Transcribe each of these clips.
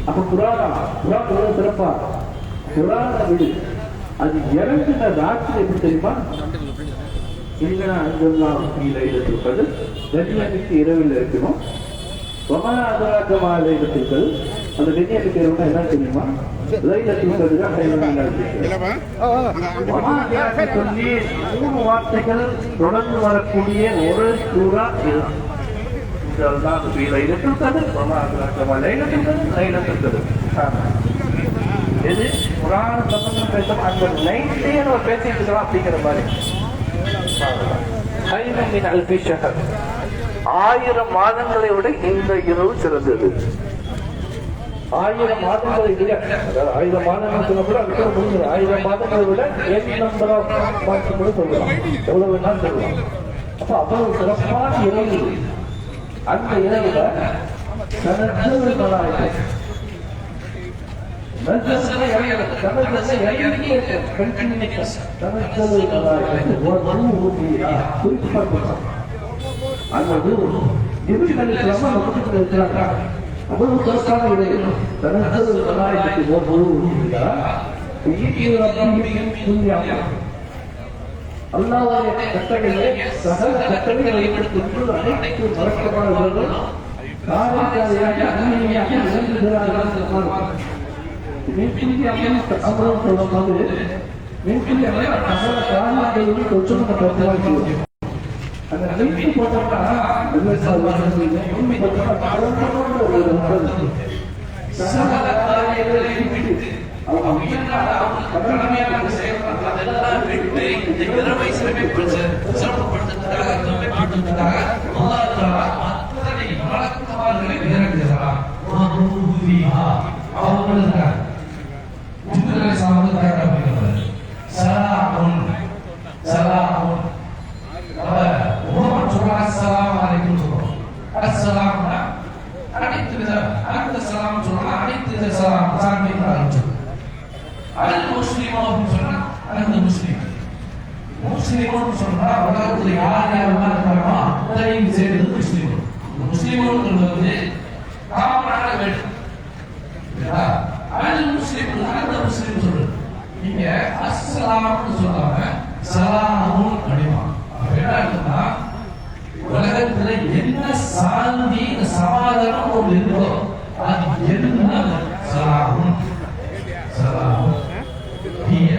அப்ப புராணம் எவ்வளவு சிறப்பா புராண வீடு அது இறங்குன ராத்திரி எப்படி தெரியுமா? இல்லைன்னா அஞ்செல்லாம் கீழே இருப்பது கண்ணியமிக்கு இரவில் இருக்கணும். வமாதராஜமாலயத்திற்கள் அந்த கண்ணியமிக்கு இரவுனா என்ன தெரியுமா? சொல்லி 3 வார்த்தைகள் தொடர்ந்து வரக்கூடிய ஒரு சூறா இதுதான். இது புராண சம்பந்தம் பேசும் அந்த நைட்டே நம்ம பேசிட்டு இருக்கலாம் அப்படிங்கிற மாதிரி. 1000 மாதங்களை விட இந்த இரவு சிறந்தது. 1000 மாதங்களை விட, அதாவது 1000 மாதங்கள் சொல்லக்கூட அது கூட முடிஞ்சது. 1000 மாதங்களை விட என் நம்பர் ஆஃப் மாதம் கூட சொல்லலாம், எவ்வளவு வேணாலும் சொல்லலாம். அப்ப அவ்வளவு சிறப்பான இரவு. அந்த இரவுல அல்லாஹ்வுடைய கட்டளைகளை சகல கட்டளைகளை அனைத்து மறக்கமானவர்கள் காரியக்காரியாக அந்நியாக விளங்குகிறார்கள். மின்குதி அமரம் சொல்லும் போது மின்குதி அமரம் சகல காரியங்களையும் கொஞ்சம் அந்த மின்கு போட்டோம்னா சகல காரியங்களையும் விட்டு அதெல்லாம் விட்டு இந்த இரவை சிறப்புப்படுத்துவதற்காக அத்தனை வழக்கமானங்களை இறங்குகிறார். முஸ்லிமோன்னு சொன்னா உலகத்துல யார் யாரெல்லாம் இருக்காங்களோ அத்தனையும் சேர்ந்தது முஸ்லிமோன். முஸ்லிமோன்றது வந்து காமனான வேடு. அது முஸ்லிம் அந்த முஸ்லிம் சொல்றது. நீங்க அஸ்ஸலாம்னு சொல்லாம சலாமுன் அடிமா. என்ன அர்த்தம்னா உலகத்துல என்ன சாந்தி சமாதானம் ஒன்று இருக்கோ அது எதுனா சலாமுன். சலாமுன் நீங்க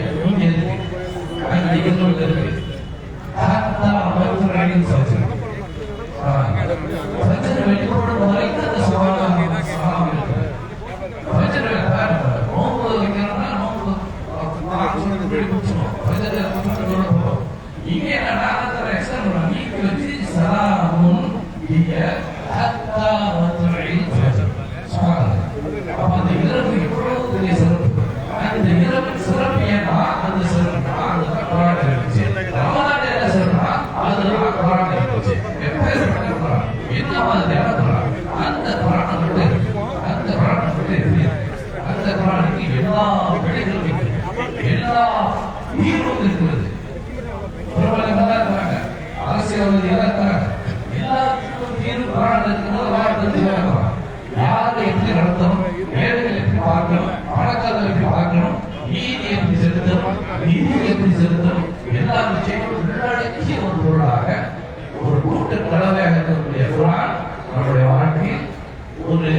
யாரை எப்படி நடத்தணும், ஏழைகளை எப்படி பார்க்கணும், பணக்காரர்களை எப்படி பார்க்கணும், நீதி எப்படி செலுத்தணும், நிதி எப்படி செலுத்தணும், எல்லா விஷயங்களும் உள்ளடக்கிய ஒரு பொருளாக ஒரு கூட்ட கலவையாக இருக்கக்கூடிய குர்ஆன் நம்முடைய வாழ்க்கையில் ஒரு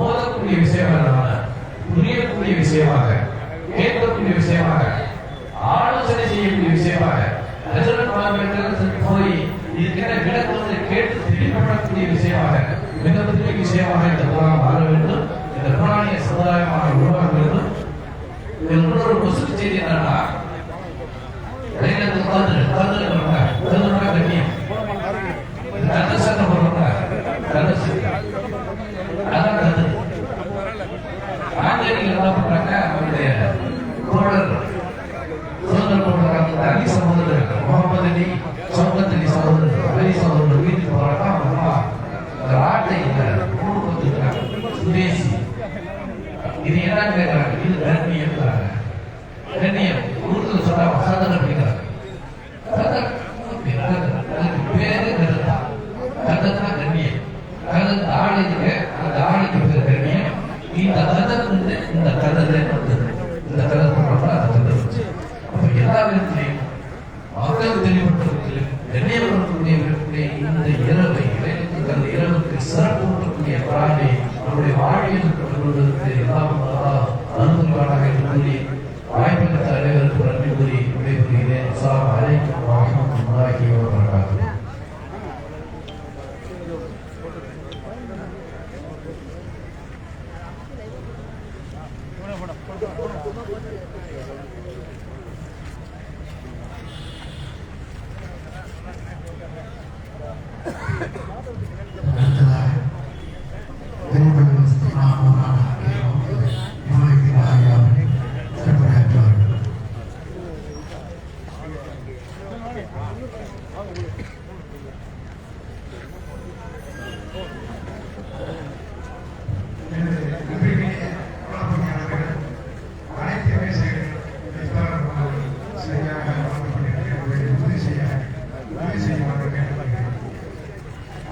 ஓதக்கூடிய விஷயமாக, புரியக்கூடிய விஷயமாக, கேட்கக்கூடிய விஷயமாக, ஆலோசனை செய்யக்கூடிய விஷயமாக, போய் இதுக்கென விளக்கத்தை கேட்டு தெளிவுபடக்கூடிய விஷயமாக, மிகப்பெரிய விஷயமாக இந்த குர்ஆன் மாற வேண்டும். இந்த குர்ஆனிய சமுதாயமாக உருவாக வேண்டும். இன்னொரு முஸ்லிம் செய்தி என்னன்னா, லைலத்துல் கத்ர் கண்ணியம் கந்தசன போறாங்க. அதான் கத்ர் ஆங்கிலேயர்கள் என்ன பண்றாங்க, அவருடைய தோழர் சகோதரர் அலி சகோதரர் முகமது அலி, சௌகத் அலி சகோதரர், அலி சகோதரர் வீட்டுக்கு போறாங்க. ஆட்டை சுதேசி இது என்ன கேட்கிறாங்க, இது கண்ணியம். கண்ணியம் ஊருக்கு சொன்னா சதன் அப்படிங்கிறாங்க. அதுக்கு பேரு கதத்தா, கதத்தா கண்ணியம். கதத்து ஆடைக்கு, அந்த ஆடைக்கு பேர் கண்ணியம். இந்த கதர் இந்த கதரை வந்தது. இந்த கதர் போடுறப்ப அந்த கதர் வச்சு அப்ப எல்லா விதத்திலையும் மக்கள் தெளிவுபடுத்தத்திலும் நினைவுபடுத்தக்கூடிய இந்த இரவை அந்த இரவுக்கு சிறப்பூட்டக்கூடிய பிராணி நம்முடைய வாழ்வில் கொள்வதற்கு எல்லாம் அனுபவங்களாக கூறி வாய்ப்பிற்கு அனைவருக்கு நன்றி கூறி விடைபெறுகிறேன். அஸ்ஸலாமு அலைக்கும் வரஹ்மத்துல்லாஹி வபரகாத்துஹு.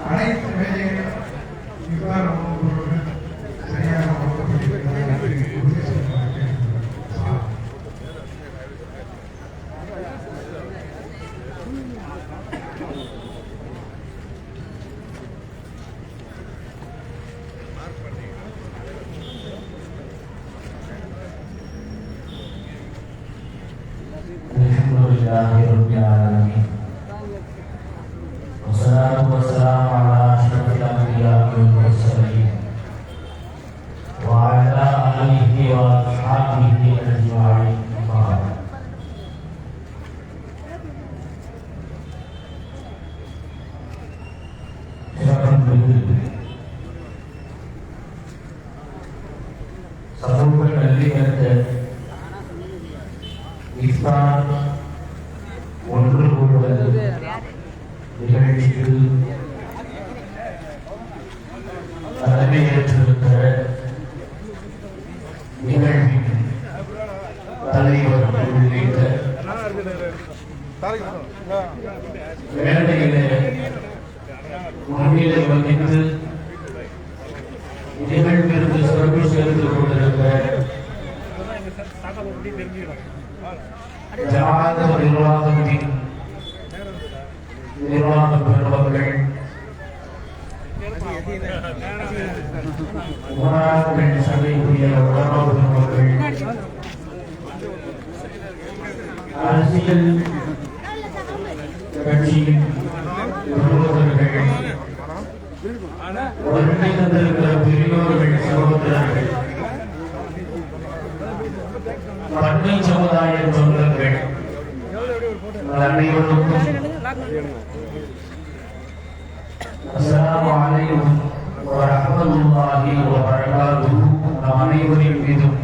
அனைத்து வேலைகளும் இவ்வாறு சரியாக Alhamdulillahi Rabbil Alamin. Wassalatu wassalamu ala asyrafil anbiya'i wal mursalin wa ala alihi wa ashabihi ajma'in. Silakan berdiri. Sambungkan kali kata iftar ஒன்று கூடுவது நிகழ்ச்சிக்கு தலைமையேற்றிருக்கிற நிகழ்வின் தலைவர் உள்ளிட்ட மேடையிலே முன்னிலை வகித்து நிகழ்விற்கு சிறப்பு சேர்ந்து கொண்டிருக்கிற ஜமாத் நிர்வாகத்தின் நிர்வாக பெருமக்கள், உமராக்கள் சபைக்குரிய உலமா பெருமக்கள், அரசியல் கட்சியின் பிரமுகர்கள், வருகை தந்திருக்கிற பெரியோர்கள், சகோதரர்கள், பன்மை சமுதாய சொந்தங்கள் அனைவருக்கும் அஸ்ஸலாமு அலைக்கும் வரஹ்மத்துல்லாஹி வபரகாத்துஹு. அனைவரின் மீதும்